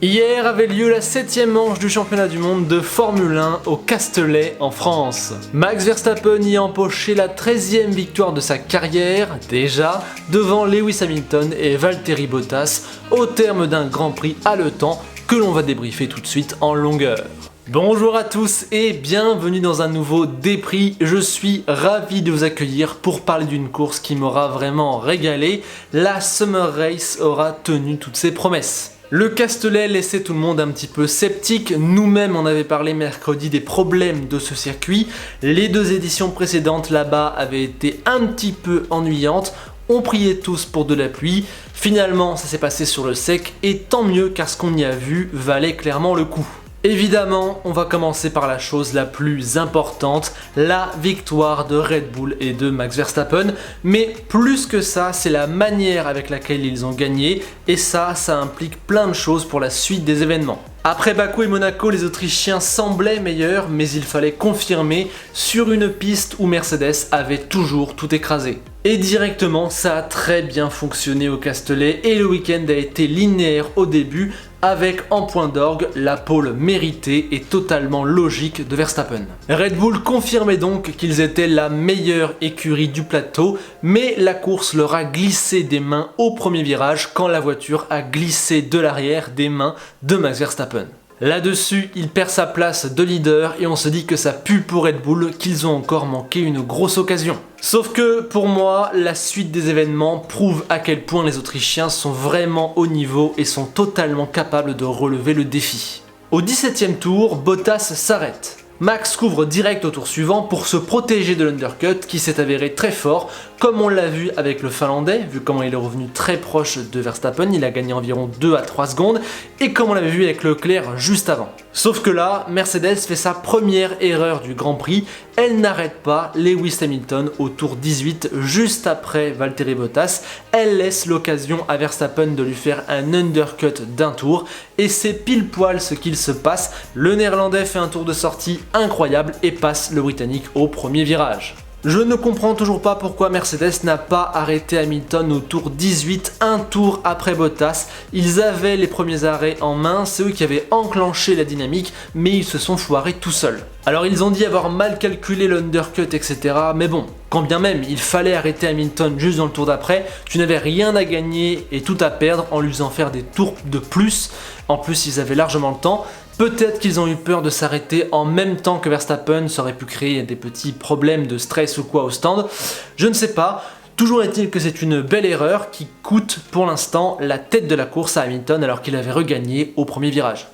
Hier avait lieu la 7ème manche du championnat du monde de Formule 1 au Castellet en France. Max Verstappen y a empoché la 13e victoire de sa carrière, déjà, devant Lewis Hamilton et Valtteri Bottas, au terme d'un Grand Prix haletant que l'on va débriefer tout de suite en longueur. Bonjour à tous et bienvenue dans un nouveau Dépris. Je suis ravi de vous accueillir pour parler d'une course qui m'aura vraiment régalé. La Summer Race aura tenu toutes ses promesses. Le Castellet laissait tout le monde un petit peu sceptique, nous-mêmes on avait parlé mercredi des problèmes de ce circuit, les deux éditions précédentes là-bas avaient été un petit peu ennuyantes, on priait tous pour de la pluie, finalement ça s'est passé sur le sec et tant mieux car ce qu'on y a vu valait clairement le coup. Évidemment, on va commencer par la chose la plus importante, la victoire de Red Bull et de Max Verstappen. Mais plus que ça, c'est la manière avec laquelle ils ont gagné. Et ça implique plein de choses pour la suite des événements. Après Bakou et Monaco, les Autrichiens semblaient meilleurs, mais il fallait confirmer sur une piste où Mercedes avait toujours tout écrasé. Et directement, ça a très bien fonctionné au Castellet et le week-end a été linéaire au début, avec en point d'orgue la pole méritée et totalement logique de Verstappen. Red Bull confirmait donc qu'ils étaient la meilleure écurie du plateau, mais la course leur a glissé des mains au premier virage quand la voiture a glissé de l'arrière des mains de Max Verstappen. Là-dessus, il perd sa place de leader et on se dit que ça pue pour Red Bull, qu'ils ont encore manqué une grosse occasion. Sauf que pour moi, la suite des événements prouve à quel point les Autrichiens sont vraiment au niveau et sont totalement capables de relever le défi. Au 17e tour, Bottas s'arrête. Max couvre direct au tour suivant pour se protéger de l'undercut qui s'est avéré très fort, comme on l'a vu avec le Finlandais, vu comment il est revenu très proche de Verstappen, il a gagné environ 2 à 3 secondes, et comme on l'avait vu avec Leclerc juste avant. Sauf que là, Mercedes fait sa première erreur du Grand Prix, elle n'arrête pas Lewis Hamilton au tour 18, juste après Valtteri Bottas, elle laisse l'occasion à Verstappen de lui faire un undercut d'un tour, et c'est pile poil ce qu'il se passe, le Néerlandais fait un tour de sortie incroyable et passe le Britannique au premier virage. Je ne comprends toujours pas pourquoi Mercedes n'a pas arrêté Hamilton au tour 18, un tour après Bottas. Ils avaient les premiers arrêts en main, c'est eux qui avaient enclenché la dynamique, mais ils se sont foirés tout seuls. Alors ils ont dit avoir mal calculé l'undercut, etc. Mais bon, quand bien même il fallait arrêter Hamilton juste dans le tour d'après, tu n'avais rien à gagner et tout à perdre en lui faisant faire des tours de plus. En plus, ils avaient largement le temps. Peut-être qu'ils ont eu peur de s'arrêter en même temps que Verstappen, ça aurait pu créer des petits problèmes de stress ou quoi au stand. Je ne sais pas. Toujours est-il que c'est une belle erreur qui coûte pour l'instant la tête de la course à Hamilton alors qu'il avait regagné au premier virage.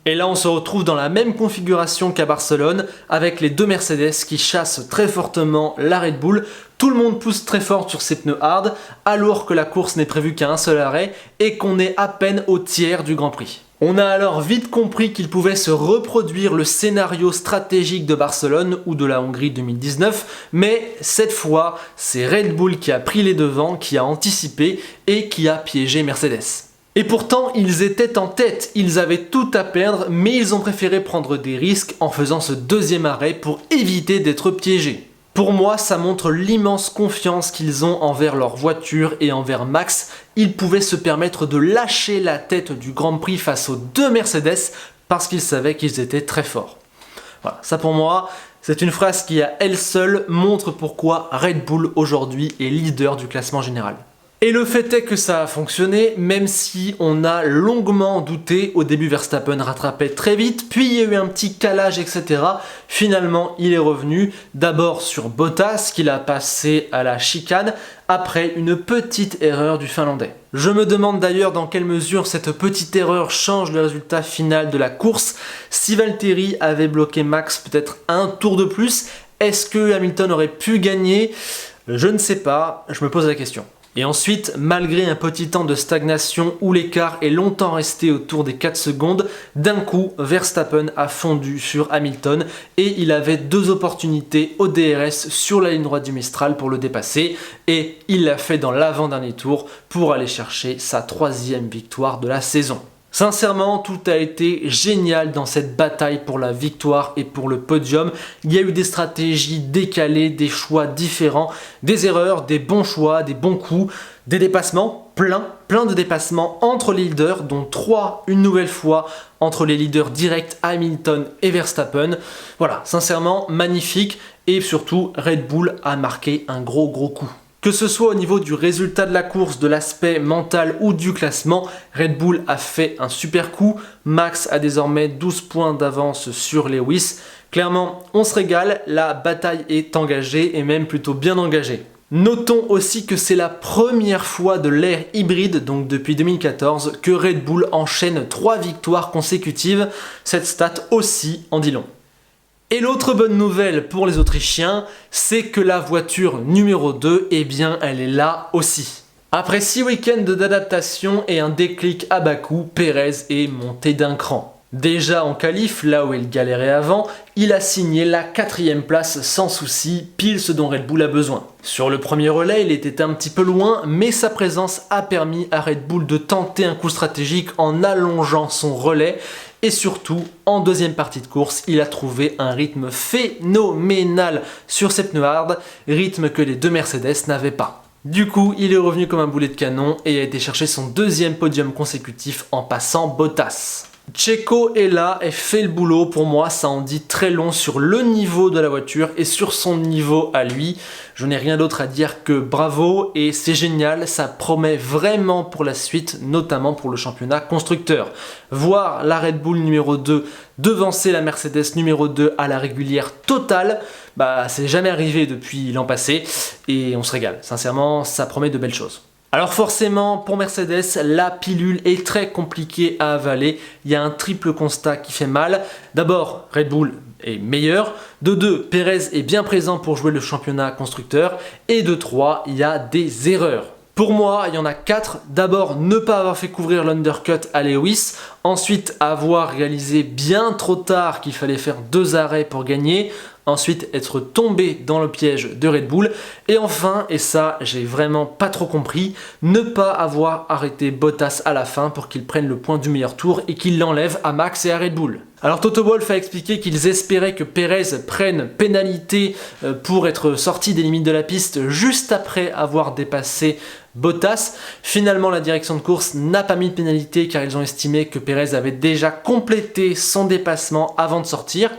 Et là on se retrouve dans la même configuration qu'à Barcelone avec les deux Mercedes qui chassent très fortement la Red Bull. Tout le monde pousse très fort sur ses pneus hard alors que la course n'est prévue qu'à un seul arrêt et qu'on est à peine au tiers du Grand Prix. On a alors vite compris qu'il pouvait se reproduire le scénario stratégique de Barcelone ou de la Hongrie 2019, mais cette fois, c'est Red Bull qui a pris les devants, qui a anticipé et qui a piégé Mercedes. Et pourtant, ils étaient en tête, ils avaient tout à perdre, mais ils ont préféré prendre des risques en faisant ce deuxième arrêt pour éviter d'être piégés. Pour moi, ça montre l'immense confiance qu'ils ont envers leur voiture et envers Max. Ils pouvaient se permettre de lâcher la tête du Grand Prix face aux deux Mercedes parce qu'ils savaient qu'ils étaient très forts. Voilà, ça pour moi, c'est une phrase qui à elle seule montre pourquoi Red Bull aujourd'hui est leader du classement général. Et le fait est que ça a fonctionné, même si on a longuement douté. Au début, Verstappen rattrapait très vite, puis il y a eu un petit calage, etc. Finalement, il est revenu d'abord sur Bottas, qu'il a passé à la chicane, après une petite erreur du Finlandais. Je me demande d'ailleurs dans quelle mesure cette petite erreur change le résultat final de la course. Si Valtteri avait bloqué Max peut-être un tour de plus, est-ce que Hamilton aurait pu gagner? Je ne sais pas, je me pose la question. Et ensuite, malgré un petit temps de stagnation où l'écart est longtemps resté autour des 4 secondes, d'un coup, Verstappen a fondu sur Hamilton et il avait deux opportunités au DRS sur la ligne droite du Mistral pour le dépasser et il l'a fait dans l'avant-dernier tour pour aller chercher sa 3e victoire de la saison. Sincèrement, tout a été génial dans cette bataille pour la victoire et pour le podium. Il y a eu des stratégies décalées, des choix différents, des erreurs, des bons choix, des bons coups, des dépassements, plein plein de dépassements entre les leaders, dont 3 une nouvelle fois entre les leaders directs Hamilton et Verstappen. Voilà, sincèrement magnifique, et surtout Red Bull a marqué un gros coup. Que ce soit au niveau du résultat de la course, de l'aspect mental ou du classement, Red Bull a fait un super coup. Max a désormais 12 points d'avance sur Lewis. Clairement, on se régale, la bataille est engagée et même plutôt bien engagée. Notons aussi que c'est la première fois de l'ère hybride, donc depuis 2014, que Red Bull enchaîne 3 victoires consécutives. Cette stat aussi en dit long. Et l'autre bonne nouvelle pour les Autrichiens, c'est que la voiture numéro 2, eh bien, elle est là aussi. Après 6 week-ends d'adaptation et un déclic à Bakou, Pérez est monté d'un cran. Déjà en qualif, là où il galérait avant, il a signé la 4e place sans souci, pile ce dont Red Bull a besoin. Sur le premier relais, il était un petit peu loin, mais sa présence a permis à Red Bull de tenter un coup stratégique en allongeant son relais. Et surtout, en deuxième partie de course, il a trouvé un rythme phénoménal sur ses pneus hard, rythme que les deux Mercedes n'avaient pas. Du coup, il est revenu comme un boulet de canon et a été chercher son 2e podium consécutif en passant Bottas. Checo est là et fait le boulot. Pour moi, ça en dit très long sur le niveau de la voiture et sur son niveau à lui. Je n'ai rien d'autre à dire que bravo, et c'est génial, ça promet vraiment pour la suite, notamment pour le championnat constructeur. Voir la Red Bull numéro 2 devancer la Mercedes numéro 2 à la régulière totale, c'est jamais arrivé depuis l'an passé et on se régale. Sincèrement, ça promet de belles choses. Alors forcément, pour Mercedes, la pilule est très compliquée à avaler. Il y a un triple constat qui fait mal. D'abord, Red Bull est meilleur. De 2, Pérez est bien présent pour jouer le championnat constructeur. Et de 3, il y a des erreurs. Pour moi, il y en a 4. D'abord, ne pas avoir fait couvrir l'undercut à Lewis. Ensuite, avoir réalisé bien trop tard qu'il fallait faire 2 arrêts pour gagner. Ensuite, être tombé dans le piège de Red Bull. Et enfin, et ça j'ai vraiment pas trop compris, ne pas avoir arrêté Bottas à la fin pour qu'il prenne le point du meilleur tour et qu'il l'enlève à Max et à Red Bull. Alors Toto Wolff a expliqué qu'ils espéraient que Pérez prenne pénalité pour être sorti des limites de la piste juste après avoir dépassé Bottas. Finalement, la direction de course n'a pas mis de pénalité car ils ont estimé que Pérez avait déjà complété son dépassement avant de sortir.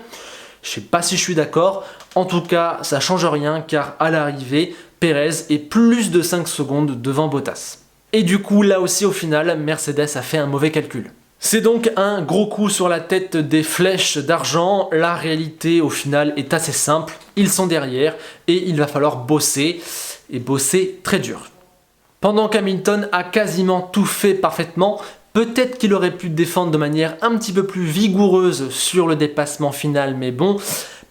Je sais pas si je suis d'accord, en tout cas ça change rien car à l'arrivée, Pérez est plus de 5 secondes devant Bottas. Et du coup là aussi au final, Mercedes a fait un mauvais calcul. C'est donc un gros coup sur la tête des flèches d'argent. La réalité au final est assez simple, ils sont derrière et il va falloir bosser, et bosser très dur. Pendant qu'Hamilton a quasiment tout fait parfaitement, peut-être qu'il aurait pu défendre de manière un petit peu plus vigoureuse sur le dépassement final, mais bon,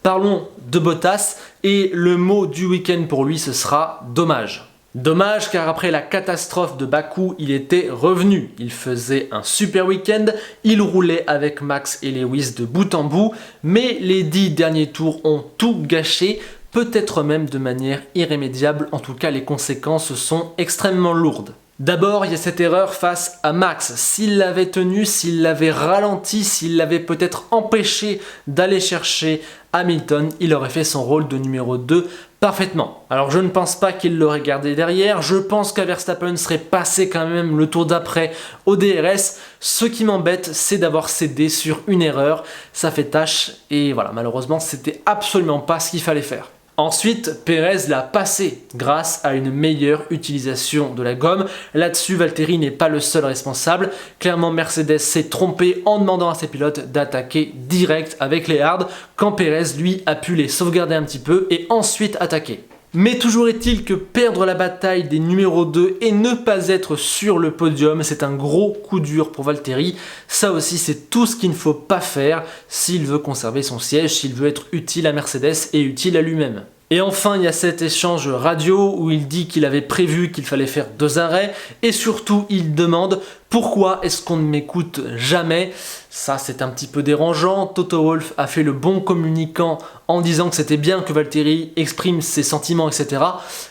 parlons de Bottas, et le mot du week-end pour lui, ce sera dommage. Dommage car après la catastrophe de Bakou, il était revenu. Il faisait un super week-end, il roulait avec Max et Lewis de bout en bout, mais les 10 derniers tours ont tout gâché, peut-être même de manière irrémédiable, en tout cas les conséquences sont extrêmement lourdes. D'abord, il y a cette erreur face à Max. S'il l'avait tenu, s'il l'avait ralenti, s'il l'avait peut-être empêché d'aller chercher Hamilton, il aurait fait son rôle de numéro 2 parfaitement. Alors je ne pense pas qu'il l'aurait gardé derrière, je pense qu'à Verstappen serait passé quand même le tour d'après au DRS. Ce qui m'embête, c'est d'avoir cédé sur une erreur, ça fait tâche et voilà, malheureusement c'était absolument pas ce qu'il fallait faire. Ensuite, Pérez l'a passé grâce à une meilleure utilisation de la gomme. Là-dessus, Valtteri n'est pas le seul responsable. Clairement, Mercedes s'est trompé en demandant à ses pilotes d'attaquer direct avec les hards, quand Pérez, lui, a pu les sauvegarder un petit peu et ensuite attaquer. Mais toujours est-il que perdre la bataille des numéros 2 et ne pas être sur le podium, c'est un gros coup dur pour Valtteri. Ça aussi, c'est tout ce qu'il ne faut pas faire s'il veut conserver son siège, s'il veut être utile à Mercedes et utile à lui-même. Et enfin, il y a cet échange radio où il dit qu'il avait prévu qu'il fallait faire 2 arrêts et surtout, il demande pourquoi est-ce qu'on ne m'écoute jamais. Ça, c'est un petit peu dérangeant. Toto Wolff a fait le bon communicant en disant que c'était bien que Valtteri exprime ses sentiments, etc.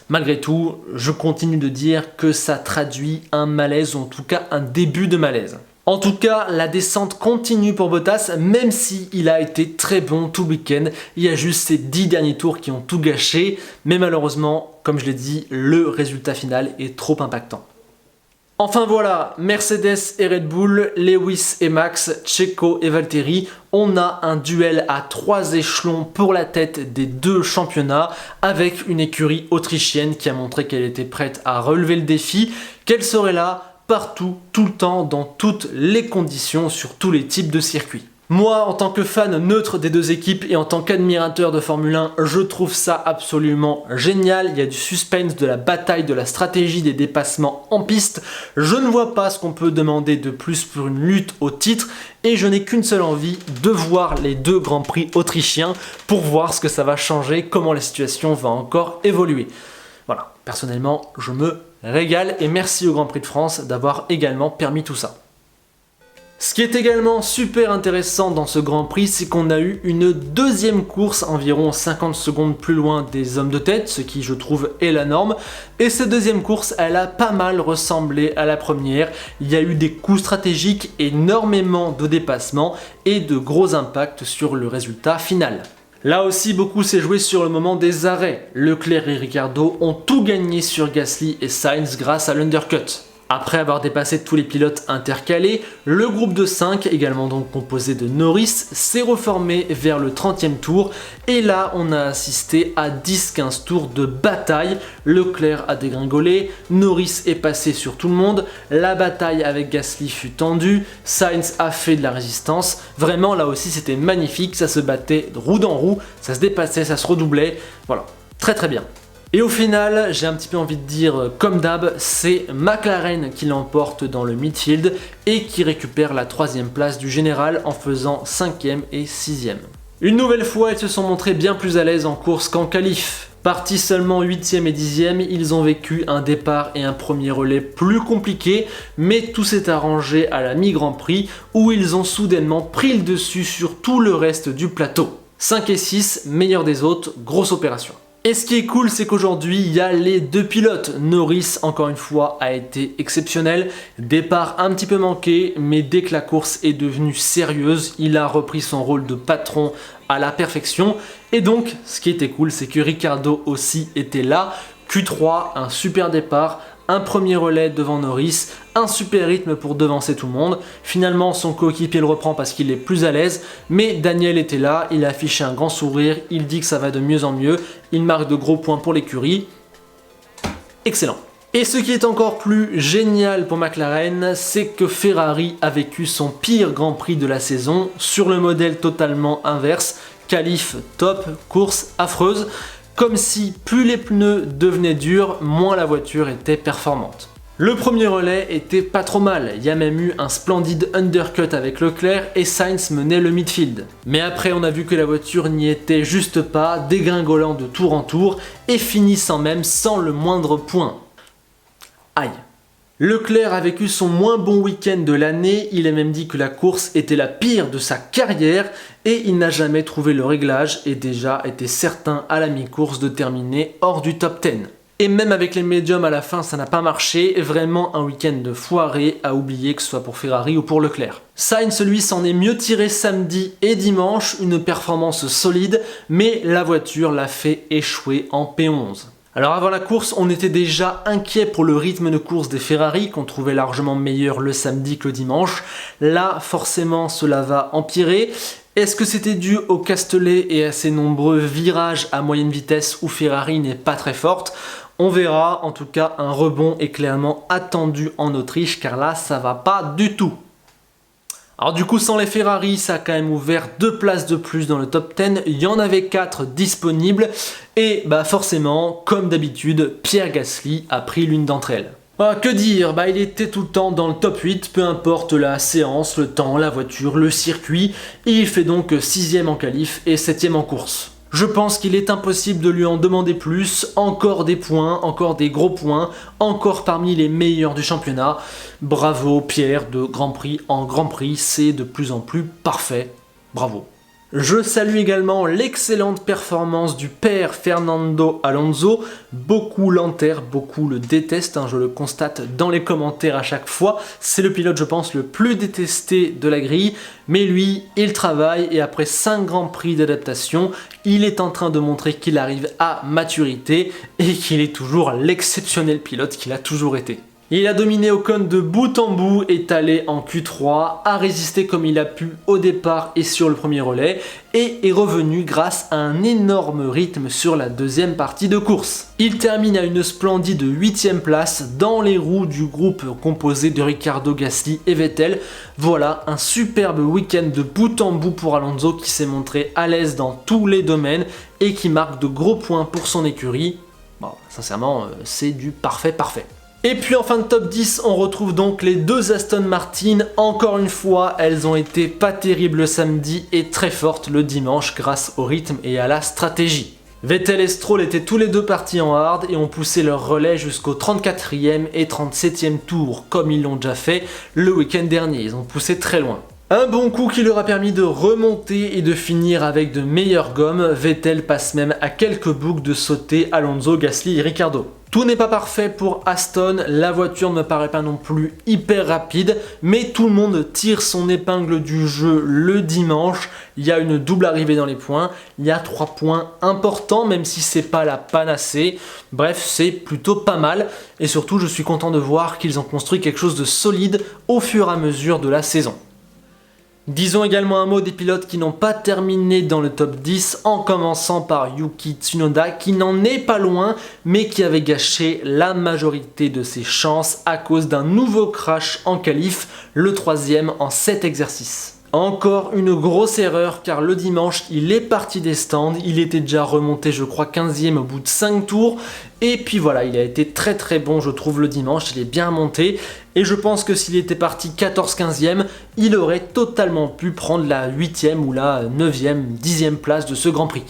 Malgré tout, je continue de dire que ça traduit un malaise ou en tout cas un début de malaise. En tout cas, la descente continue pour Bottas, même s'il a été très bon tout le week-end. Il y a juste ces 10 derniers tours qui ont tout gâché, mais malheureusement, comme je l'ai dit, le résultat final est trop impactant. Enfin voilà, Mercedes et Red Bull, Lewis et Max, Checo et Valtteri, on a un duel à 3 échelons pour la tête des 2 championnats avec une écurie autrichienne qui a montré qu'elle était prête à relever le défi, qu'elle serait là partout, tout le temps, dans toutes les conditions, sur tous les types de circuits. Moi, en tant que fan neutre des 2 équipes et en tant qu'admirateur de Formule 1, je trouve ça absolument génial. Il y a du suspense, de la bataille, de la stratégie, des dépassements en piste. Je ne vois pas ce qu'on peut demander de plus pour une lutte au titre et je n'ai qu'une seule envie, de voir les 2 Grands Prix autrichiens pour voir ce que ça va changer, comment la situation va encore évoluer. Voilà, personnellement, je me régale et merci au Grand Prix de France d'avoir également permis tout ça. Ce qui est également super intéressant dans ce Grand Prix, c'est qu'on a eu une deuxième course environ 50 secondes plus loin des hommes de tête, ce qui je trouve est la norme. Et cette deuxième course, elle a pas mal ressemblé à la première. Il y a eu des coups stratégiques, énormément de dépassements et de gros impacts sur le résultat final. Là aussi, beaucoup s'est joué sur le moment des arrêts. Leclerc et Ricciardo ont tout gagné sur Gasly et Sainz grâce à l'undercut. Après avoir dépassé tous les pilotes intercalés, le groupe de 5, également donc composé de Norris, s'est reformé vers le 30e tour et là on a assisté à 10-15 tours de bataille. Leclerc a dégringolé, Norris est passé sur tout le monde, la bataille avec Gasly fut tendue, Sainz a fait de la résistance, vraiment là aussi c'était magnifique, ça se battait de roue dans roue, ça se dépassait, ça se redoublait, voilà, très très bien. Et au final, j'ai un petit peu envie de dire, comme d'hab, c'est McLaren qui l'emporte dans le midfield et qui récupère la 3e place du général en faisant 5e et 6e. Une nouvelle fois, ils se sont montrés bien plus à l'aise en course qu'en qualif. Partis seulement 8e et 10e, ils ont vécu un départ et un premier relais plus compliqués, mais tout s'est arrangé à la mi-Grand Prix où ils ont soudainement pris le dessus sur tout le reste du plateau. 5 et 6, meilleur des autres, grosse opération. Et ce qui est cool, c'est qu'aujourd'hui, il y a les 2 pilotes. Norris, encore une fois, a été exceptionnel. Départ un petit peu manqué, mais dès que la course est devenue sérieuse, il a repris son rôle de patron à la perfection. Et donc, ce qui était cool, c'est que Ricciardo aussi était là. Q3, un super départ, un premier relais devant Norris, un super rythme pour devancer tout le monde. Finalement, son coéquipier le reprend parce qu'il est plus à l'aise, mais Daniel était là, il a affiché un grand sourire, il dit que ça va de mieux en mieux, il marque de gros points pour l'écurie. Excellent. Et ce qui est encore plus génial pour McLaren, c'est que Ferrari a vécu son pire Grand Prix de la saison sur le modèle totalement inverse, qualif top, course affreuse. Comme si plus les pneus devenaient durs, moins la voiture était performante. Le premier relais était pas trop mal, il y a même eu un splendide undercut avec Leclerc et Sainz menait le midfield. Mais après on a vu que la voiture n'y était juste pas, dégringolant de tour en tour et finissant même sans le moindre point. Aïe. Leclerc a vécu son moins bon week-end de l'année, il a même dit que la course était la pire de sa carrière et il n'a jamais trouvé le réglage et déjà était certain à la mi-course de terminer hors du top 10. Et même avec les médiums à la fin ça n'a pas marché, vraiment un week-end de foiré à oublier que ce soit pour Ferrari ou pour Leclerc. Sainz lui s'en est mieux tiré samedi et dimanche, une performance solide, mais la voiture l'a fait échouer en P11. Alors avant la course, on était déjà inquiet pour le rythme de course des Ferrari, qu'on trouvait largement meilleur le samedi que le dimanche. Là, forcément, cela va empirer. Est-ce que c'était dû au Castellet et à ses nombreux virages à moyenne vitesse où Ferrari n'est pas très forte ? On verra, en tout cas, un rebond est clairement attendu en Autriche, car là, ça va pas du tout. Alors du coup, sans les Ferrari, ça a quand même ouvert 2 places de plus dans le top 10. Il y en avait 4 disponibles. Et bah forcément, comme d'habitude, Pierre Gasly a pris l'une d'entre elles. Que dire, il était tout le temps dans le top 8, peu importe la séance, le temps, la voiture, le circuit. Et il fait donc 6e en qualif et 7e en course. Je pense qu'il est impossible de lui en demander plus, encore des points, encore des gros points, encore parmi les meilleurs du championnat. Bravo Pierre, de Grand Prix en Grand Prix, c'est de plus en plus parfait. Bravo. Je salue également l'excellente performance du père Fernando Alonso. Beaucoup l'enterrent, beaucoup le détestent, je le constate dans les commentaires à chaque fois. C'est le pilote, je pense, le plus détesté de la grille. Mais lui, il travaille et après 5 grands prix d'adaptation, il est en train de montrer qu'il arrive à maturité et qu'il est toujours l'exceptionnel pilote qu'il a toujours été. Il a dominé Ocon de bout en bout, est allé en Q3, a résisté comme il a pu au départ et sur le premier relais, et est revenu grâce à un énorme rythme sur la deuxième partie de course. Il termine à une splendide 8ème place dans les roues du groupe composé de Ricciardo, Gasly et Vettel. Voilà un superbe week-end de bout en bout pour Alonso qui s'est montré à l'aise dans tous les domaines et qui marque de gros points pour son écurie. Bon, sincèrement, c'est du parfait. Et puis en fin de top 10, on retrouve donc les deux Aston Martin. Encore une fois, elles ont été pas terribles le samedi et très fortes le dimanche grâce au rythme et à la stratégie. Vettel et Stroll étaient tous les deux partis en hard et ont poussé leur relais jusqu'au 34e et 37e tour, comme ils l'ont déjà fait le week-end dernier. Ils ont poussé très loin. Un bon coup qui leur a permis de remonter et de finir avec de meilleures gommes. Vettel passe même à quelques boucles de sauter Alonso, Gasly et Ricciardo. Tout n'est pas parfait pour Aston, la voiture ne me paraît pas non plus hyper rapide, mais tout le monde tire son épingle du jeu le dimanche. Il y a une double arrivée dans les points, il y a 3 points importants, même si c'est pas la panacée. Bref, c'est plutôt pas mal, et surtout je suis content de voir qu'ils ont construit quelque chose de solide au fur et à mesure de la saison. Disons également un mot des pilotes qui n'ont pas terminé dans le top 10, en commençant par Yuki Tsunoda qui n'en est pas loin mais qui avait gâché la majorité de ses chances à cause d'un nouveau crash en qualif, le 3e en 7 exercices. Encore une grosse erreur car le dimanche il est parti des stands, il était déjà remonté je crois 15e au bout de 5 tours et puis voilà, il a été très bon je trouve le dimanche, il est bien monté et je pense que s'il était parti 14-15e, il aurait totalement pu prendre la 8e ou la 9e, 10e place de ce Grand Prix.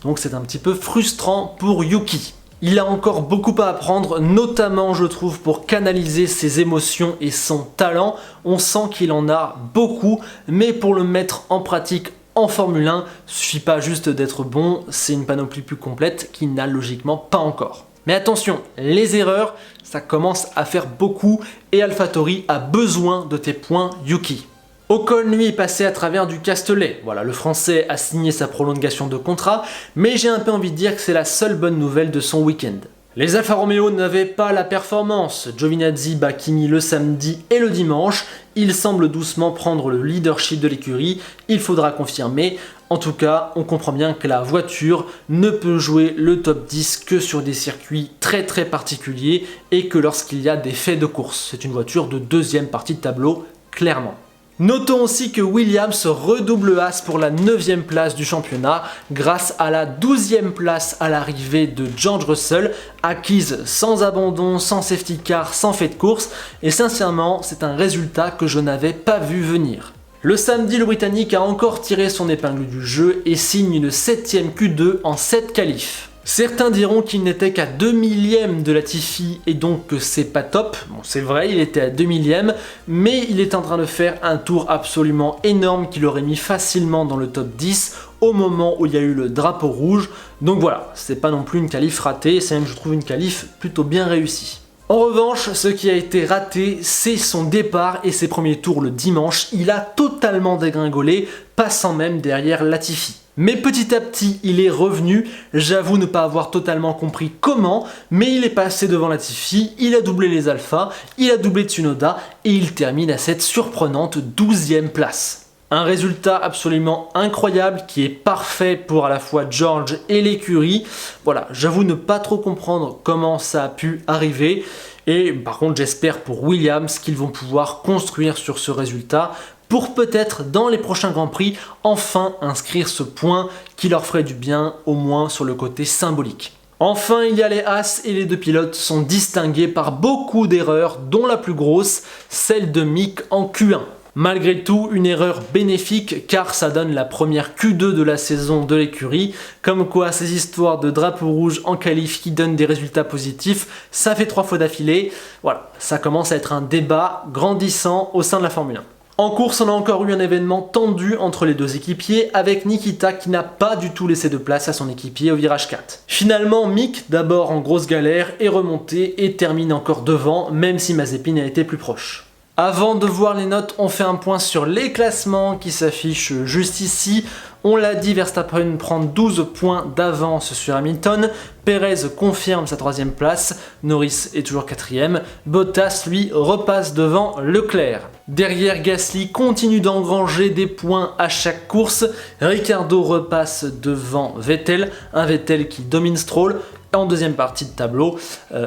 Donc c'est un petit peu frustrant pour Yuki. Il a encore beaucoup à apprendre, notamment je trouve pour canaliser ses émotions et son talent. On sent qu'il en a beaucoup, mais pour le mettre en pratique en Formule 1, il ne suffit pas juste d'être bon, c'est une panoplie plus complète qu'il n'a logiquement pas encore. Mais attention, les erreurs, ça commence à faire beaucoup et AlphaTauri a besoin de tes points Yuki. Ocon lui est passé à travers du Castellet. Voilà, le français a signé sa prolongation de contrat, mais j'ai un peu envie de dire que c'est la seule bonne nouvelle de son week-end. Les Alfa Romeo n'avaient pas la performance. Giovinazzi bat Kimi le samedi et le dimanche. Il semble doucement prendre le leadership de l'écurie. Il faudra confirmer. En tout cas, on comprend bien que la voiture ne peut jouer le top 10 que sur des circuits très particuliers et que lorsqu'il y a des faits de course. C'est une voiture de deuxième partie de tableau, clairement. Notons aussi que Williams redouble as pour la 9e place du championnat grâce à la 12e place à l'arrivée de George Russell, acquise sans abandon, sans safety car, sans fait de course, et sincèrement c'est un résultat que je n'avais pas vu venir. Le samedi, le Britannique a encore tiré son épingle du jeu et signe une 7e Q2 en 7 qualifs. Certains diront qu'il n'était qu'à 2 millièmes de Latifi et donc que c'est pas top. Bon, c'est vrai, il était à 2 millièmes, mais il est en train de faire un tour absolument énorme qui l'aurait mis facilement dans le top 10 au moment où il y a eu le drapeau rouge. Donc voilà, c'est pas non plus une qualif ratée, c'est même, je trouve, une qualif plutôt bien réussie. En revanche, ce qui a été raté, c'est son départ et ses premiers tours le dimanche. Il a totalement dégringolé, passant même derrière Latifi. Mais petit à petit, il est revenu. J'avoue ne pas avoir totalement compris comment, mais il est passé devant Latifi, il a doublé les Alphas, il a doublé Tsunoda et il termine à cette surprenante 12e place. Un résultat absolument incroyable qui est parfait pour à la fois George et l'écurie. Voilà, j'avoue ne pas trop comprendre comment ça a pu arriver. Et par contre, j'espère pour Williams qu'ils vont pouvoir construire sur ce résultat pour peut-être dans les prochains Grands Prix enfin inscrire ce point qui leur ferait du bien, au moins sur le côté symbolique. Enfin, il y a les As et les deux pilotes sont distingués par beaucoup d'erreurs, dont la plus grosse, celle de Mick en Q1. Malgré tout, une erreur bénéfique car ça donne la première Q2 de la saison de l'écurie. Comme quoi, ces histoires de drapeau rouge en qualif qui donnent des résultats positifs, ça fait 3 fois d'affilée. Voilà, ça commence à être un débat grandissant au sein de la Formule 1. En course, on a encore eu un événement tendu entre les deux équipiers avec Nikita qui n'a pas du tout laissé de place à son équipier au virage 4. Finalement, Mick, d'abord en grosse galère, est remonté et termine encore devant, même si Mazepin a été plus proche. Avant de voir les notes, on fait un point sur les classements qui s'affichent juste ici. On l'a dit, Verstappen prend 12 points d'avance sur Hamilton. Perez confirme sa 3e place. Norris est toujours 4e. Bottas, lui, repasse devant Leclerc. Derrière, Gasly continue d'engranger des points à chaque course. Ricciardo repasse devant Vettel. Un Vettel qui domine Stroll. En deuxième partie de tableau,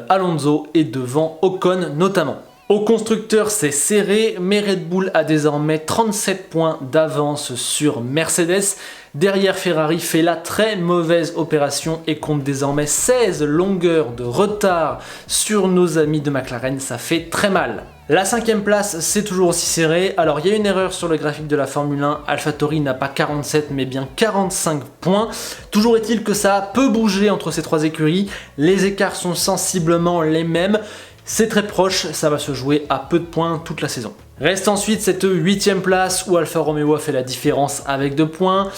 Alonso est devant Ocon notamment. Au constructeur, c'est serré, mais Red Bull a désormais 37 points d'avance sur Mercedes. Derrière, Ferrari fait la très mauvaise opération et compte désormais 16 longueurs de retard sur nos amis de McLaren. Ça fait très mal. La 5e place, c'est toujours aussi serré. Alors, il y a une erreur sur le graphique de la Formule 1. AlphaTauri n'a pas 47, mais bien 45 points. Toujours est-il que ça peut bouger entre ces 3 écuries. Les écarts sont sensiblement les mêmes. C'est très proche, ça va se jouer à peu de points toute la saison. Reste ensuite cette 8e place où Alfa Romeo a fait la différence avec 2 points.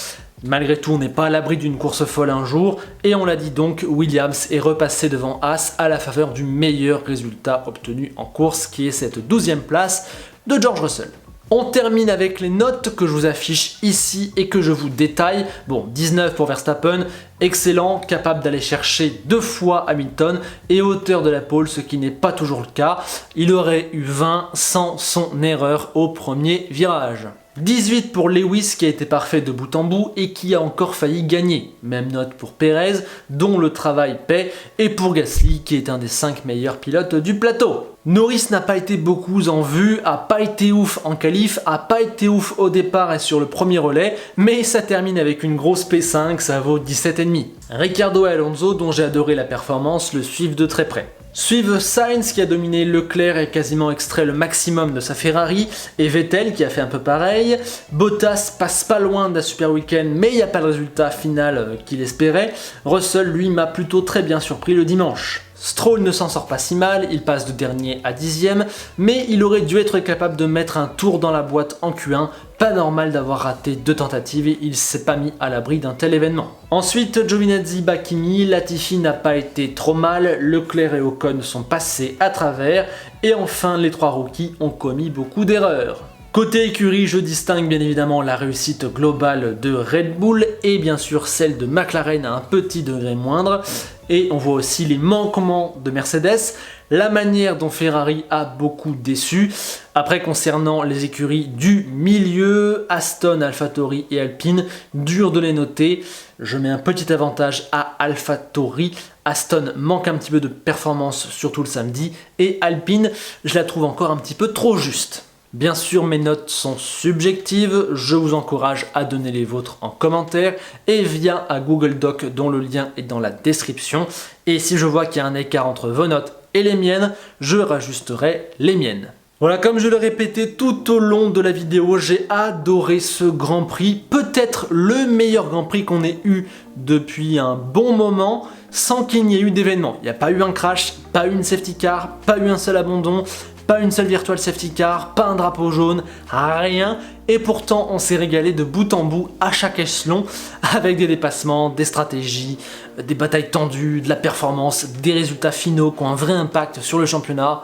Malgré tout, on n'est pas à l'abri d'une course folle un jour. Et on l'a dit donc, Williams est repassé devant Haas à la faveur du meilleur résultat obtenu en course, qui est cette 12e place de George Russell. On termine avec les notes que je vous affiche ici et que je vous détaille. Bon, 19 pour Verstappen, excellent, capable d'aller chercher 2 fois Hamilton et hauteur de la pole, ce qui n'est pas toujours le cas. Il aurait eu 20 sans son erreur au premier virage. 18 pour Lewis qui a été parfait de bout en bout et qui a encore failli gagner. Même note pour Perez dont le travail paie et pour Gasly qui est un des 5 meilleurs pilotes du plateau. Norris n'a pas été beaucoup en vue, a pas été ouf en qualif, a pas été ouf au départ et sur le premier relais, mais ça termine avec une grosse P5, ça vaut 17,5. Ricciardo et Alonso, dont j'ai adoré la performance, le suivent de très près. Suivent Sainz qui a dominé Leclerc et quasiment extrait le maximum de sa Ferrari, et Vettel qui a fait un peu pareil. Bottas passe pas loin d'un super week-end, mais il n'y a pas le résultat final qu'il espérait. Russell, lui, m'a plutôt très bien surpris le dimanche. Stroll ne s'en sort pas si mal, il passe de dernier à 10e, mais il aurait dû être capable de mettre un tour dans la boîte en Q1, pas normal d'avoir raté 2 tentatives et il s'est pas mis à l'abri d'un tel événement. Ensuite, Giovinazzi bat Kimi, Latifi n'a pas été trop mal, Leclerc et Ocon sont passés à travers, et enfin les 3 rookies ont commis beaucoup d'erreurs. Côté écurie, je distingue bien évidemment la réussite globale de Red Bull et bien sûr celle de McLaren à un petit degré moindre. Et on voit aussi les manquements de Mercedes, la manière dont Ferrari a beaucoup déçu. Après, concernant les écuries du milieu, Aston, AlphaTauri et Alpine, dur de les noter. Je mets un petit avantage à AlphaTauri. Aston manque un petit peu de performance, surtout le samedi. Et Alpine, je la trouve encore un petit peu trop juste. Bien sûr, mes notes sont subjectives, je vous encourage à donner les vôtres en commentaire et via un Google Doc dont le lien est dans la description. Et si je vois qu'il y a un écart entre vos notes et les miennes, je rajusterai les miennes. Voilà, comme je l'ai répété tout au long de la vidéo, j'ai adoré ce Grand Prix, peut-être le meilleur Grand Prix qu'on ait eu depuis un bon moment, sans qu'il n'y ait eu d'événement. Il n'y a pas eu un crash, pas eu une safety car, pas eu un seul abandon, pas une seule virtual safety car, pas un drapeau jaune, rien. Et pourtant, on s'est régalé de bout en bout à chaque échelon avec des dépassements, des stratégies, des batailles tendues, de la performance, des résultats finaux qui ont un vrai impact sur le championnat.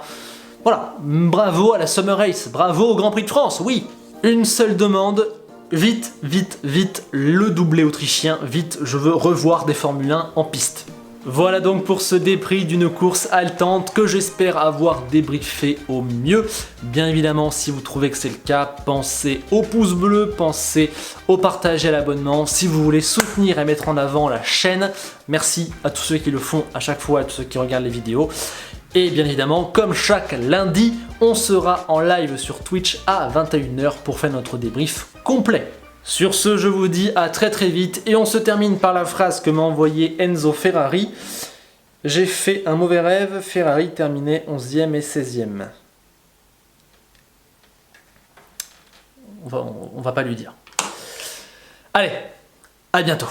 Voilà, bravo à la Summer Race, bravo au Grand Prix de France, oui. Une seule demande, vite, vite, vite, le doublé autrichien, vite, je veux revoir des Formule 1 en piste. Voilà donc pour ce débrief d'une course haletante que j'espère avoir débriefé au mieux. Bien évidemment, si vous trouvez que c'est le cas, pensez au pouce bleu, pensez au partage et à l'abonnement. Si vous voulez soutenir et mettre en avant la chaîne, merci à tous ceux qui le font à chaque fois, à tous ceux qui regardent les vidéos. Et bien évidemment, comme chaque lundi, on sera en live sur Twitch à 21 h pour faire notre débrief complet. Sur ce, je vous dis à très très vite et on se termine par la phrase que m'a envoyée Enzo Ferrari. J'ai fait un mauvais rêve, Ferrari terminé 11e et 16e. On va pas lui dire. Allez, à bientôt.